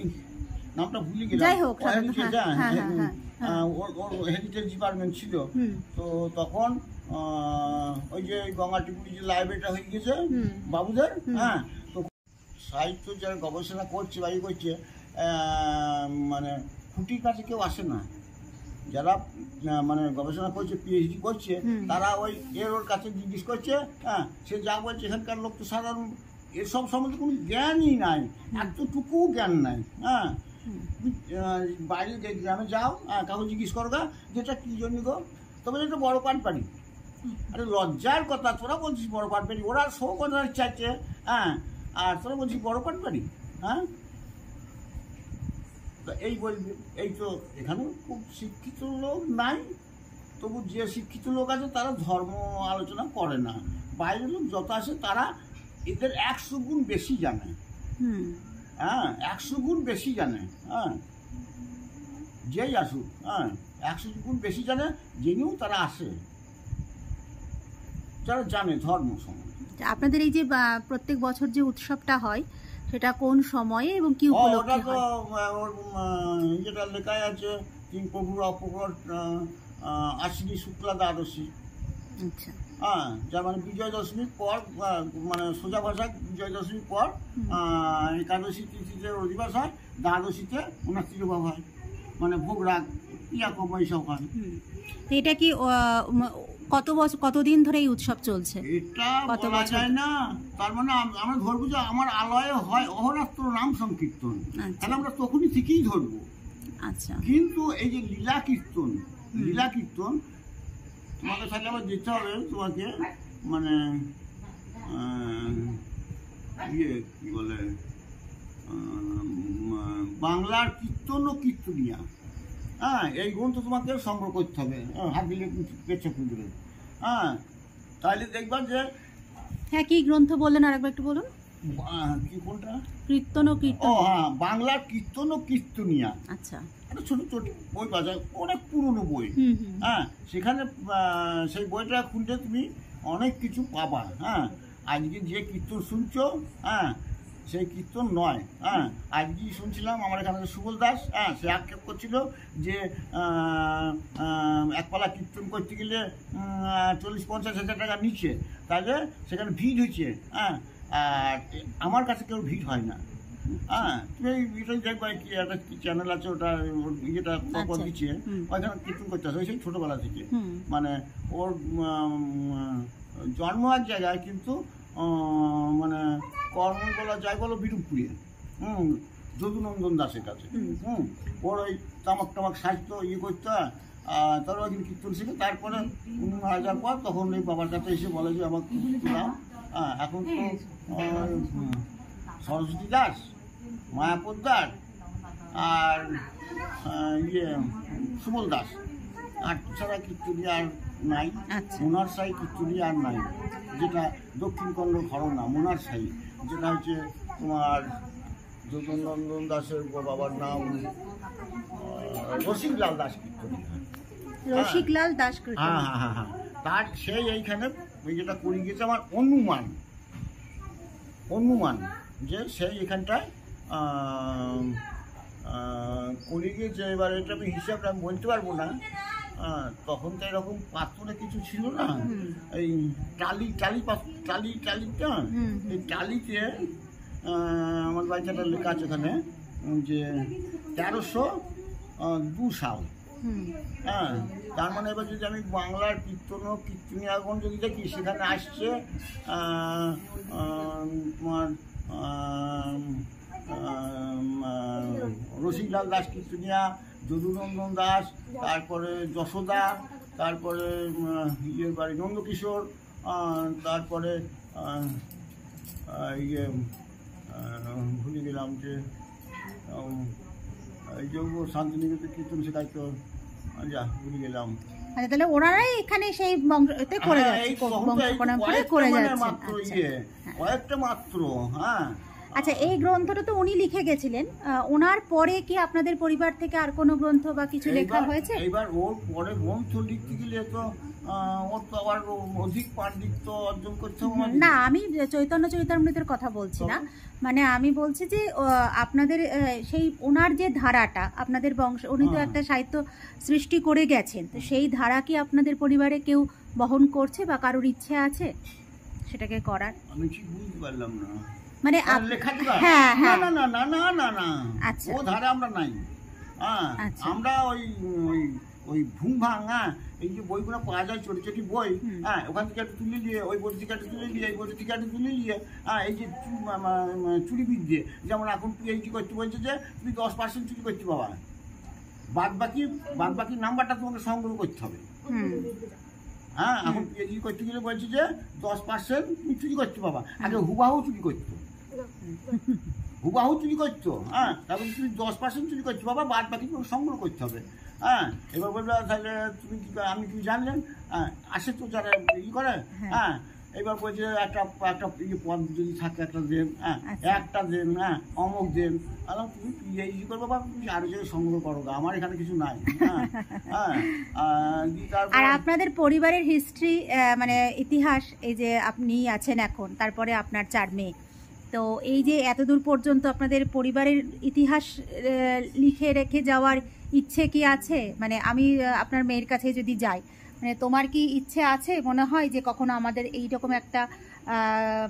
[SPEAKER 2] নামটা ভুলে গেলাম, ওর হেরিটেজ ডিপার্টমেন্ট ছিল। তো তখন ওই যে গঙ্গাটিপুরি যে লাইব্রেরিটা হয়ে গেছে বাবুদের, হ্যাঁ, তো সাহিত্য যারা গবেষণা করছে বা করছে, মানে খুঁটির কাছে কেউ আসে না, যারা মানে গবেষণা করছে, পিএইচডি করছে, তারা ওই ওর কাছে জিজ্ঞেস করছে। হ্যাঁ, সে যা বলছে এখানকার লোক তো সাধারণ এসব সম্বন্ধে কোনো জ্ঞানই নাই, এতটুকু জ্ঞান নাই। হ্যাঁ, বাইরে গ্রামে যাও, কাউকে জিজ্ঞেস করো গা যেটা কী জন্য গো, তবে এটা বড় পাটপাড়ি। আরে লজ্জার কথা, তোরা বলছিস বড় পাটপাড়ি, ওরা শো করার চাইছে। হ্যাঁ, আর তোরা বলছিস বড় পাটপাড়ি। হ্যাঁ, এই বলবে, এই তো এখানে খুব শিক্ষিত লোক নাই, তবু যে শিক্ষিত লোক আছে তারা ধর্ম আলোচনা করে না। বাইরের লোক যত আসে তারা এদের 100 গুণ বেশি জানে। হ্যাঁ, 100 গুণ বেশি জানে। হ্যাঁ, যেই আসুক, হ্যাঁ, 100 গুণ বেশি জানে, জেনেও তারা আসে, যারা জানে ধর্ম সম্বন্ধে।
[SPEAKER 1] আপনাদের এই যে প্রত্যেক বছর যে উৎসবটা হয় সেটা কোন সময়ে এবং কি
[SPEAKER 2] ওটা
[SPEAKER 1] উপলক্ষে
[SPEAKER 2] তো
[SPEAKER 1] হয়?
[SPEAKER 2] ওর যেটা লেখাই আছে তিন প্রভুর অপকর আশ্বিনী শুক্লা দ্বাদশী।
[SPEAKER 1] আচ্ছা।
[SPEAKER 2] হ্যাঁ, যার মানে বিজয় দশমীর পর, মানে সোজা ভাষা বিজয় দশমীর পর একাদশী তিথিতে অধিবাস হয়, দ্বাদশীতে ওনার তিরোভাব হয়, মানে ভোগ রাগ এরকম এইসব হয়।
[SPEAKER 1] তো এটা কি কত বছর, কতদিন ধরে এই উৎসব চলছে?
[SPEAKER 2] এটা
[SPEAKER 1] কত
[SPEAKER 2] বলা
[SPEAKER 1] বছর?
[SPEAKER 2] যায় না, তার মানে আমরা ধরবো যে আমার আলয়ে হয় অহরাত্র নাম সংকীর্তন,
[SPEAKER 1] আচ্ছা।
[SPEAKER 2] তাহলে আমরা তখনই থেকেই ধরবো।
[SPEAKER 1] আচ্ছা।
[SPEAKER 2] কিন্তু এই যে লীলা কীর্তন, লীলা কীর্তন তোমাকে তাহলে আবার যেতে হবে, তোমাকে মানে ইয়ে কি বলে বাংলার কীর্তন ও কীর্তনিয়া, হ্যাঁ, এই গ্রন্থ তোমাকে সংগ্রহ করতে হবে, হাত দিলে পেছে ফুলবে। হ্যাঁ, তাহলে দেখবা যে
[SPEAKER 1] হ্যাঁ, কি গ্রন্থ বললেন আরেকবার একটু বলুন।
[SPEAKER 2] কি কোনটা?
[SPEAKER 1] কীর্তন ও
[SPEAKER 2] ও
[SPEAKER 1] কীর্তন।
[SPEAKER 2] হ্যাঁ, বাংলার কীর্তন ও কীর্তনিয়া।
[SPEAKER 1] আচ্ছা।
[SPEAKER 2] একটা ছোট ছোট বই পাওয়া যায়, অনেক পুরনো বই। হ্যাঁ, সেখানে সেই বইটা খুললে তুমি অনেক কিছু পাবা। হ্যাঁ, আজকে যে কীর্তন শুনছো, হ্যাঁ, সেই কীর্তন নয়। হ্যাঁ, আজকে শুনছিলাম আমার এখানে সুবল দাস, হ্যাঁ, সে আক্ষেপ করছিল যে একপালা কীর্তন করতে গেলে 40-50 হাজার টাকা নিচ্ছে, তাহলে সেখানে ভিড় হয়েছে। হ্যাঁ, আর আমার কাছে কেউ ভিড় হয় না। হ্যাঁ, তুমি এটাই দেখবা, কি একটা কি চ্যানেল আছে, ওটা ইয়েটা পর দিচ্ছে, ওইখানে কীর্তন করতে আসে সেই ছোটোবেলা থেকে। মানে ওর জন্ম এক জায়গায়, কিন্তু মানে কর্ম বলা যায় বলো বিরূপপুরে, যদুনন্দন দাসের কাছে। ওর ওই তামাক টামাক সাজতো, ইয়ে করতো, তারপর ওইদিন কীর্তন শিখে, তারপরে মারা যাওয়ার পর তখন ওই বাবার কাছে এসে বলে যে আমার কীর্তন। এখন তো সরস্বতী দাস, মায়াপুর দাস আর ইয়ে সুবল দাস, আর ছাড়া কীর্তনী আর নাই। মোনার সাই কীর্তনী আর নাই, যেটা দক্ষিণকন্ড ঘরনা মোনার সাই, যেটা হচ্ছে তোমার যদুনন্দন দাসের বাবার নাম রসিকলাল দাস কীর্তনী।
[SPEAKER 1] রসিকলাল দাস।
[SPEAKER 2] হ্যাঁ হ্যাঁ হ্যাঁ হ্যাঁ, তার সেই এইখানে ওই যেটা করে গিয়েছে আমার অনুমান যে সেই এখানটায় করে গিয়েছে। এবার এটা আমি হিসাবটা আমি বলতে পারবো না, তখন তো এরকম পাথরে কিছু ছিল না, এই টালিটা এই টালিতে আমার বাচ্চাটা লেখা আছে ওখানে যে 1302 সাল। হ্যাঁ, তার মানে এবার যদি আমি বাংলার কীর্তন ও কীর্তনিয়াগণ যদি দেখি, সেখানে আসছে তোমার রসিকলাল দাস কীর্তনিয়া, যদুনন্দন দাস, তারপরে যশোদা, তারপরে ইয়ের বাড়ি নন্দকিশোর, তারপরে ইয়ে ভুলে গেলাম যে এই যে শান্তিনিকেতন কীর্তন শেখাইতো, যা ভুলে গেলাম।
[SPEAKER 1] আচ্ছা, তাহলে ওনারাই এখানে সেই বংশতে করে যাচ্ছে, করে যাচ্ছে
[SPEAKER 2] কয়েকটা মাত্র। হ্যাঁ,
[SPEAKER 1] আচ্ছা, এই গ্রন্থটা তো উনি লিখে গেছিলেন, ওনার পরে কি আপনাদের পরিবার থেকে আর কোনো গ্রন্থ বা কিছু লেখা হয়েছে?
[SPEAKER 2] এবার ওর পরে গ্রন্থ লিখতে গেলে তো ওর তো আবার অধিক পাণ্ডিত্য অর্জন করতে হবে।
[SPEAKER 1] না, আমি চৈতন্য চরিতামৃতের কথা বলছি না, মানে আমি বলছি যে আপনাদের সেই ওনার যে ধারাটা আপনাদের বংশ, উনি তো একটা সাহিত্য সৃষ্টি করে গেছেন, তো সেই ধারা কি আপনাদের পরিবারে কেউ বহন করছে বা কারোর ইচ্ছে আছে সেটাকে করার?
[SPEAKER 2] আমি ঠিক বুঝতে পারলাম না,
[SPEAKER 1] মানে
[SPEAKER 2] হ্যাঁ হ্যাঁ, না না না না না না,
[SPEAKER 1] আচ্ছা,
[SPEAKER 2] ও ধারা আমরা নাই। হ্যাঁ, আমরা ওই ওই ভুং ভাং, হ্যাঁ, এই যে বইগুলো পাওয়া যায় ছোট ছোট বই, হ্যাঁ, ওখান থেকে একটু তুলে নিয়ে, ওই বই থেকে একটু তুলে নিয়ে, এই বই থেকে একটু তুলে নিয়ে, হ্যাঁ, এই যে চুরি বিদ্যে, যেমন এখন পিএইচডি করতে বলছে যে তুমি 10% চুরি করতে পাবা, বাদ বাকি নাম্বারটা তোমাকে সংগ্রহ করতে হবে। হ্যাঁ, এখন পিএইচডি করতে গেলে বলছে যে 10% তুমি চুরি করতে পাবা, আগে হুবাহু চুরি করতো, হ্যাঁ, তারপর তুমি 10% চুরি করতে পাবা, বাদ বাকি তোমাকে সংগ্রহ করতে হবে। হ্যাঁ, এবার বলবে তাহলে তুমি কি, আমি কি জানলেন, আসে তো যারা ই করে, হ্যাঁ, এবার বলছে একটা ইয়ে পদ যদি থাকে একটা দেন, হ্যাঁ, একটা দেন, হ্যাঁ, অমুক দেন, তুমি পিএইচডি করবো বা তুমি আরো জায়গায় সংগ্রহ করো, আমার এখানে কিছু নাই। হ্যাঁ,
[SPEAKER 1] আর আপনাদের পরিবারের হিস্ট্রি, মানে ইতিহাস, এই যে আপনি আছেন এখন, তারপরে আপনার 4 মেয়ে, তো এই যে এতদূর পর্যন্ত আপনাদের পরিবারের ইতিহাস লিখে রেখে যাওয়ার ইচ্ছে কি আছে? মানে আমি আপনার মেয়ের কাছে যদি যাই, মানে তোমার কি ইচ্ছে আছে মনে হয় যে কখনো আমাদের এইরকম একটা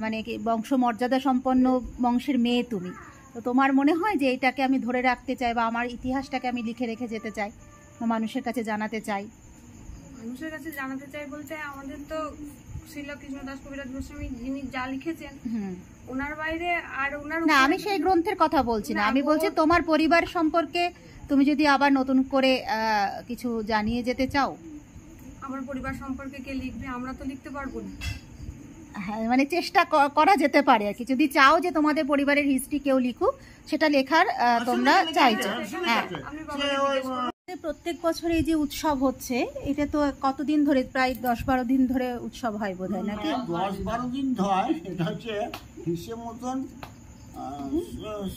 [SPEAKER 1] মানে কি বংশমর্যাদা সম্পন্ন বংশের মেয়ে তুমি, তো তোমার মনে হয় যে এটাকে আমি ধরে রাখতে চাই বা আমার ইতিহাসটাকে আমি লিখে রেখে যেতে চাই বা মানুষের কাছে জানাতে চাই?
[SPEAKER 3] মানুষের কাছে জানাতে চাই বলতে আমাদের তো শ্রীল কৃষ্ণদাস কবিরাজ গোস্বামী যিনি যা লিখেছেন ওনার বাইরে আর ওনার
[SPEAKER 1] না, আমি সেই গ্রন্থের কথা বলছি না, আমি বলছি তোমার পরিবার সম্পর্কে তুমি যদি আবার নতুন করে কিছু জানিয়ে যেতে চাও।
[SPEAKER 3] আমার পরিবার সম্পর্কে কে লিখবে? আমরা তো লিখতে পারবো না।
[SPEAKER 1] হ্যাঁ, মানে চেষ্টা করা যেতে পারে আর কি, যদি চাও যে তোমাদের পরিবারের হিস্ট্রি কেউ লিখুক, সেটা লেখার তোমরা চাইছো। হ্যাঁ, প্রত্যেক বছর এই যে উৎসব হচ্ছে, এটা তো কতদিন ধরে, প্রায় 10-12 দিন ধরে উৎসব হয় বোধহয় নাকি?
[SPEAKER 2] 10-12 দিন ধরে, এটা হচ্ছে হিসেব মতন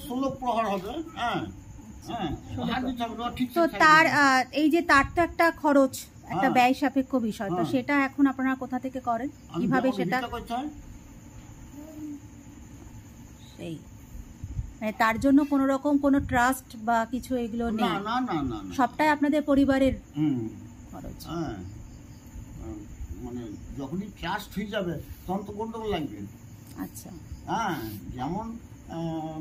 [SPEAKER 2] 16 প্রহর হবে। হ্যাঁ হ্যাঁ,
[SPEAKER 1] তো তার এই যে তার তো একটা খরচ, একটা ব্যয় সাপেক্ষ বিষয়, তো সেটা এখন আপনারা কোথা থেকে করেন, কিভাবে সেটা? সেই মানে তার জন্য কোনো রকম কোনো ট্রাস্ট বা কিছু এগুলো নেই?
[SPEAKER 2] না না না,
[SPEAKER 1] সবটাই আপনাদের পরিবারের খরচ।
[SPEAKER 2] হ্যাঁ, মানে যখনই ট্রাস্ট হয়ে যাবে তখন তো গন্ডগোল লাগবে।
[SPEAKER 1] আচ্ছা,
[SPEAKER 2] হ্যাঁ, যেমন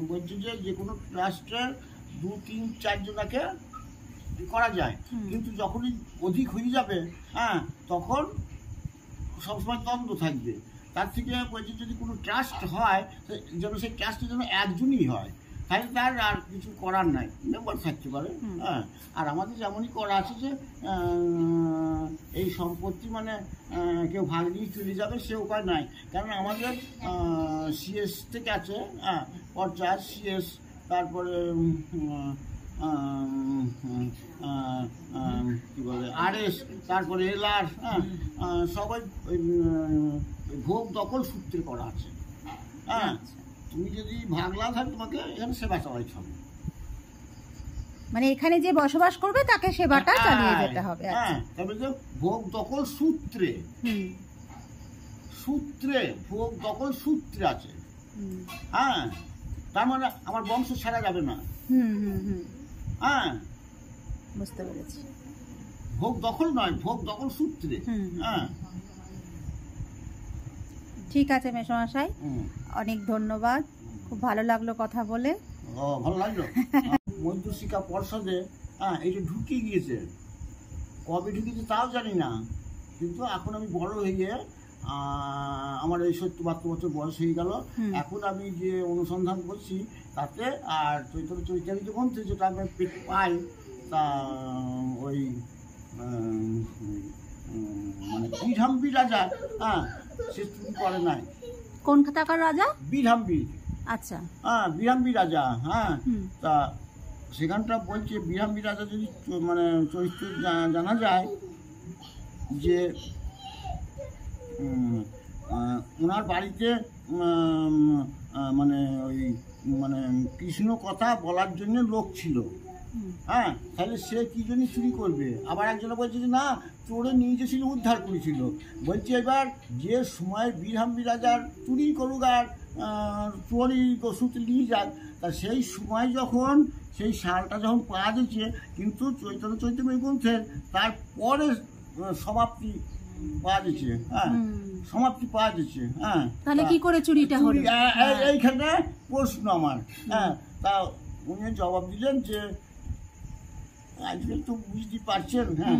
[SPEAKER 2] বলছি যে কোনো ট্রাস্টের 2-3-4 জনাকে করা যায়, কিন্তু যখনই অধিক হয়ে যাবে, হ্যাঁ, তখন সবসময় দ্বন্দ্ব থাকবে। তার থেকে বলছি যদি কোনো ট্রাস্ট হয় যেন সেই ট্রাস্টের জন্য একজনই হয়, তাহলে তার আর কিছু করার নাই, মেম্বার থাকতে পারে। হ্যাঁ, আর আমাদের যেমনই করা আছে যে এই সম্পত্তি মানে কেউ ভাগ নিয়ে চলে যাবে সে উপায় নাই, কারণ আমাদের সিএস থেকে আছে, হ্যাঁ, পর্যায় সিএস, তারপরে কি বলে আরএস, তারপরে এলআর, হ্যাঁ, সবাই ভোগ দখল সূত্রে করা আছে। হ্যাঁ, তুমি যদি ভাগলা থাক তোমাকে এখানে সেবা চালাইতে হবে,
[SPEAKER 1] মানে এখানে যে বসবাস করবে তাকে সেবাটা চালিয়ে যেতে হবে।
[SPEAKER 2] হ্যাঁ, তবে যে ভোগ দখল সূত্রে, সূত্রে ভোগ দখল সূত্রে আছে। হ্যাঁ, তার মানে আমার বংশ ছাড়া যাবে না। হ্যাঁ,
[SPEAKER 1] বুঝতে পেরেছি।
[SPEAKER 2] ভোগ দখল নয়, ভোগ দখল সূত্রে। হ্যাঁ,
[SPEAKER 1] ঠিক আছে মেসোমশাই, অনেক ধন্যবাদ, খুব ভালো লাগলো কথা বলে।
[SPEAKER 2] ভালো লাগলো। মধ্যশিক্ষা পর্ষদে এটা ঢুকিয়ে গিয়েছে, কবে ঢুকিয়েছে তাও জানি না, কিন্তু এখন আমি বড় হয়ে গিয়ে আমার এই 70-72 বছর বয়স হয়ে গেল, এখন আমি যে অনুসন্ধান করছি তাতে আর চৈতালিত গ্রন্থে যেটা আমি পাই তা ওই মানে বিধাম্বী রাজা, হ্যাঁ, সে চুরি করে নাই।
[SPEAKER 1] কোন থাকার রাজা?
[SPEAKER 2] বিধাম্বী।
[SPEAKER 1] আচ্ছা,
[SPEAKER 2] হ্যাঁ, বিধাম্বী রাজা। হ্যাঁ, তা সেখানটা বলছে বিধাম্বী রাজা যদি মানে চরিত্র জানা যায় যে ওনার বাড়িতে মানে ওই মানে কৃষ্ণ কথা বলার জন্য লোক ছিল। হ্যাঁ, তাহলে সে কি জন্য চুরি করবে? আবার একজনে বলছে যে না, চোরে নিয়ে গেছিল, উদ্ধার করেছিল। বলছে এবার যে সময় বিধাম্বী রাজার চুরি করুক আর চোরই সূত্রে নিয়ে যাক, তা সেই সময় যখন সেই সালটা যখন পাওয়া যাচ্ছে, কিন্তু চৈতন্য গ্রন্থের তারপরে সমাপ্তি পাওয়া যাচ্ছে। হ্যাঁ, সমাপ্তি পাওয়া যাচ্ছে। হ্যাঁ,
[SPEAKER 1] তাহলে কি করে চুরিটা হলো?
[SPEAKER 2] এইখানে প্রশ্ন আমার। হ্যাঁ, তা উনি জবাব দিলেন যে আজকাল তো বুঝতে পারছেন, হ্যাঁ,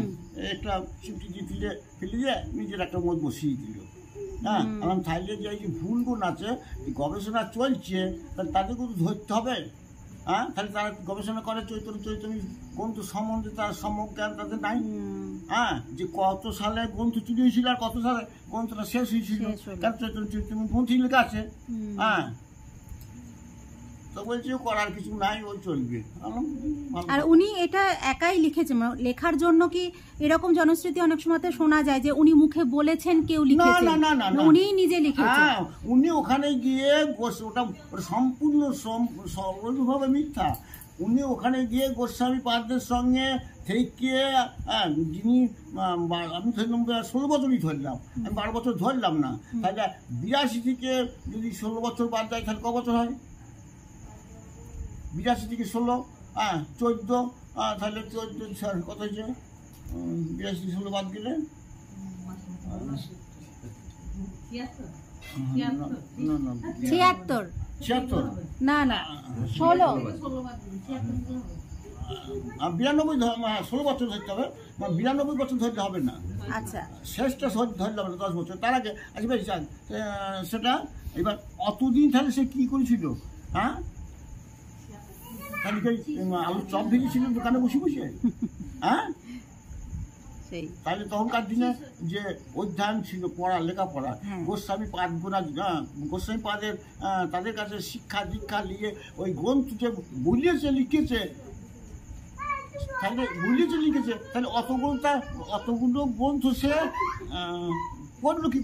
[SPEAKER 2] একটা চিমটি দিয়ে ফেলে দিয়ে নিজের একটা মত বসিয়ে দিল। হ্যাঁ, আমার থাইলে যে এই যে ভুলগুণ আছে, গবেষণা চলছে, তাহলে তাদেরকে তো ধরতে হবে। হ্যাঁ, তাহলে তারা গবেষণা করে চৈতন্য গ্রন্থ সম্বন্ধে তার সম্যক জ্ঞান তাদের নাই। হ্যাঁ, যে কত সালে গ্রন্থ চুরি হয়েছিল আর কত সালে গ্রন্থটা শেষ হয়েছিল, কারণ চৈতন্য গ্রন্থই লেখা আছে। হ্যাঁ, তো বলছি করার কিছু নাই, ওই চলবে।
[SPEAKER 1] আর উনি এটা একাই লিখেছেন? লেখার জন্য কি এরকম জনশ্রুতি অনেক সময় শোনা যায় যে উনি মুখে বলেছেন কেউ লিখেছেন?
[SPEAKER 2] না না না,
[SPEAKER 1] উনিই নিজে লিখেছেন।
[SPEAKER 2] হ্যাঁ, উনি ওখানে গিয়ে ওটা সম্পূর্ণ সর্বভাবে মিথ্যা। উনি ওখানে গিয়ে গোস্বামী পাদদের সঙ্গে থেকে যিনি আমি ধরলাম 16 বছরই ধরলাম, আমি 12 বছর ধরলাম না, তাহলে 82 থেকে যদি 16 বছর বাদ যায় তাহলে ক বছর হয়? 82 থেকে 16 14, তাহলে 14 কত হয়েছে? 82 16 বাদ গেলে 76
[SPEAKER 1] না না 16
[SPEAKER 2] 92 16 বছর ধরতে হবে, 92 বছর ধরতে হবে না।
[SPEAKER 1] আচ্ছা,
[SPEAKER 2] শেষটা ধরতে হবে না 10 বছর, তার আগে আচ্ছা ভাই সেটা এবার অতদিন তাহলে সে কী করেছিল? হ্যাঁ, তাহলে আলুর চপ ভেজেছিল দোকানে বসে বসে? হ্যাঁ, তাহলে তখনকার দিনে যে অধ্যয়ন ছিল, লেখাপড়া, গোস্বামী পাদ গোস্বামী পাদের তাদের কাছে শিক্ষা দীক্ষা নিয়ে ওই গ্রন্থ যে লিখেছে, তাহলে লিখেছে, তাহলে অতগুলো গ্রন্থ সে পড়লো কি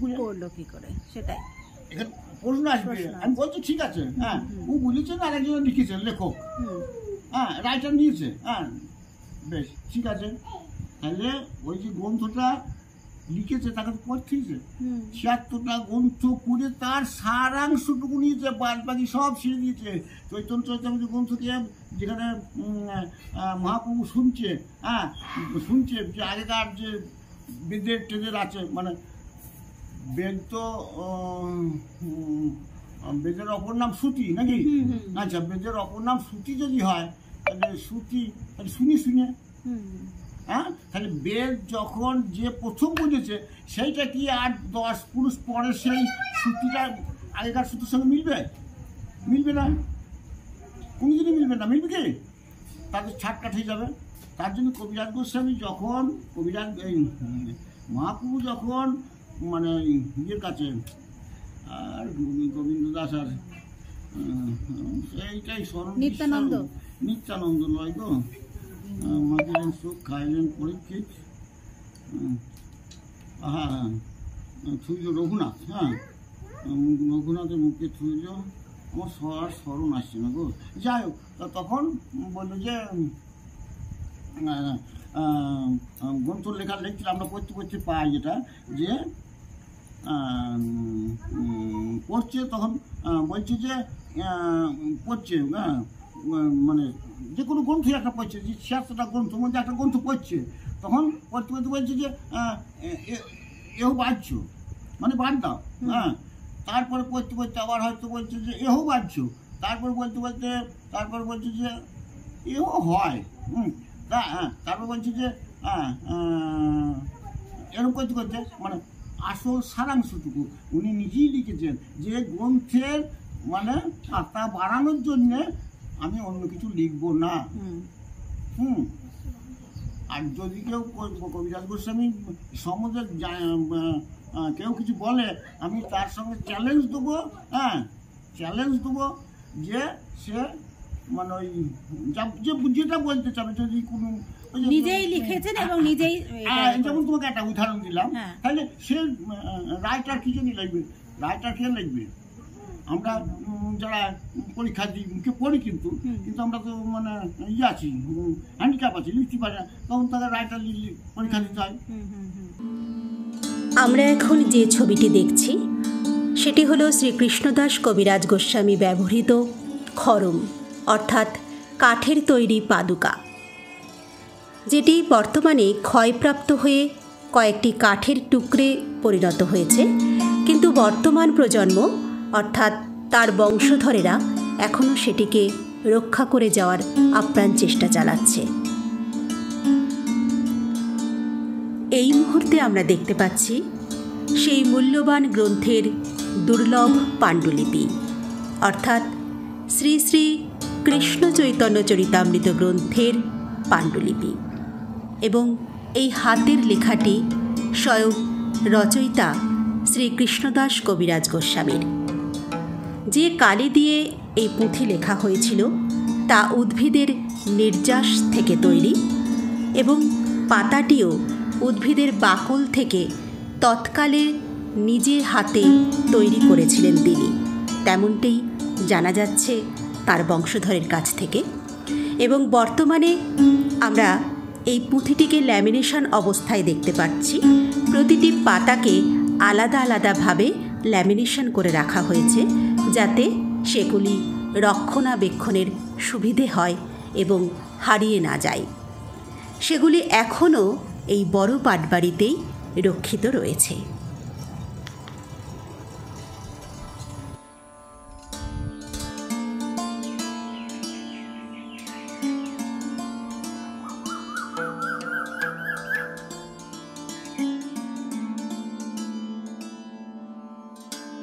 [SPEAKER 2] করে? সেটাই এখানে প্রশ্ন আসবে। আমি বলছি ঠিক আছে, হ্যাঁ, ও বলেছেন আর একজন লিখেছেন, লেখক, হ্যাঁ, রাইটার নিয়েছে, হ্যাঁ, বেশ ঠিক আছে। তাহলে ওই যে গ্রন্থটা লিখেছে তাকে তো পড়তেইছে, 76টা গ্রন্থ পড়ে তার সারাংশটুকু নিয়েছে, বাদ বাকি সব ছেড়ে দিয়েছে। চৈতন্য চৈতন্য গ্রন্থকে যেখানে মহাপ্রভু শুনছে, হ্যাঁ, শুনছে যে আগেকার যে বেদের টেদের আছে, মানে বেদ তো বেদের অপর নাম শ্রুতি নাকি? আচ্ছা, বেদের অপর নাম শ্রুতি যদি হয় তাহলে শ্রুতি শুনে হ্যাঁ, তাহলে বেদ যখন যে প্রথম বুঝেছে সেইটা কি 8-10 পুরুষ পরে সেই শ্রুতিটা আগেকার শ্রুতির সঙ্গে মিলবে না, কোনোদিনই মিলবে না। মিলবে কি? তাদের ছাটকাট হয়ে যাবে। তার জন্য কবিরাজ গোস্বামী যখন মহাপ্রভু যখন মানে ইয়ের কাছে আর গোবিন্দ দাস আর এইটাই স্মরণ, নিত্যানন্দ নয় গো, মাঝে সুখ খাইলেন পরীক্ষিত, হ্যাঁ, থুইল রঘুনাথ, হ্যাঁ, রঘুনাথের মুখে থুইল, আমার স্মরণ আসছে না গো। যাই হোক, তখন বললো যে গ্রন্থ লেখা লিখছিল, আমরা পড়তে পাই যেটা যে পড়ছে, তখন বলছে যে পড়ছে, হ্যাঁ, মানে যে কোনো গ্রন্থই একটা পড়ছে, যে 76টা গ্রন্থের মধ্যে একটা গ্রন্থ পড়ছে, তখন পড়তে বলছে যে এও বাহ্য, মানে বাদ দাও, হ্যাঁ, তারপরে পড়তে আবার হয়তো বলছে যে এও বাহ্য, তারপর বলছে যে এও হয়, হ্যাঁ, তারপর বলছে যে এরকম করতে মানে আসল সারাংশটুকু উনি নিজেই লিখেছেন যে গ্রন্থের মানে আত্মা বাড়ানোর জন্যে আমি অন্য কিছু লিখবো না। আর যদি কেউ কবিরাজ গোস্বামী সম্বন্ধে কেউ কিছু বলে, আমি তার সঙ্গে চ্যালেঞ্জ দেবো, হ্যাঁ, চ্যালেঞ্জ দেবো যে সে মানে ওই যেটা বলতে চাবে, যদি কোনো
[SPEAKER 1] নিজেই লিখেছেন এবং নিজেই,
[SPEAKER 2] যেমন তোমাকে একটা উদাহরণ দিলাম, তাহলে সে রাইটার কি জন্য লিখবে? রাইটার কে লিখবে? আমরা যারা পরীক্ষা দিই পড়ি, কিন্তু আমরা তো মানে ইয়ে আছি, হ্যান্ডিক্যাপ আছি, লিখতে পারি না, তখন তাদের রাইটার পরীক্ষা দিতে হয়।
[SPEAKER 4] আমরা এখন যে ছবিটি দেখছি সেটি হলো শ্রীকৃষ্ণদাস কবিরাজ গোস্বামী ব্যবহৃত খড়ম, অর্থাৎ কাঠের তৈরি পাদুকা, যেটি বর্তমানে ক্ষয়প্রাপ্ত হয়ে কয়েকটি কাঠের টুকরে পরিণত হয়েছে, কিন্তু বর্তমান প্রজন্ম অর্থাৎ তার বংশধরেরা এখনও সেটিকে রক্ষা করে যাওয়ার আপ্রাণ চেষ্টা চালাচ্ছে। এই মুহূর্তে আমরা দেখতে পাচ্ছি সেই মূল্যবান গ্রন্থের দুর্লভ পাণ্ডুলিপি, অর্থাৎ শ্রী শ্রী কৃষ্ণ চৈতন্য চরিতামৃত গ্রন্থের পাণ্ডুলিপি, এবং এই হাতের লেখাটি স্বয়ং রচয়িতা শ্রীকৃষ্ণদাস কবিরাজ গোস্বামীর। যে কালি দিয়ে এই পুঁথি লেখা হয়েছিল তা উদ্ভিদের নির্যাস থেকে তৈরি, এবং পাতাটিও উদ্ভিদের বাকল থেকে তৎকালে নিজের হাতে তৈরি করেছিলেন তিনি, তেমনটাই জানা যাচ্ছে তার বংশধরের কাছ থেকে। এবং বর্তমানে আমরা এই পুঁথিটিকে ল্যামিনেশন অবস্থায় দেখতে পাচ্ছি। প্রতিটি পাতাকে আলাদা আলাদাভাবে ল্যামিনেশন করে রাখা হয়েছে, যাতে সেগুলি রক্ষণাবেক্ষণের সুবিধে হয় এবং হারিয়ে না যায়। সেগুলি এখনও এই বড় পাটবাড়িতেই রক্ষিত রয়েছে।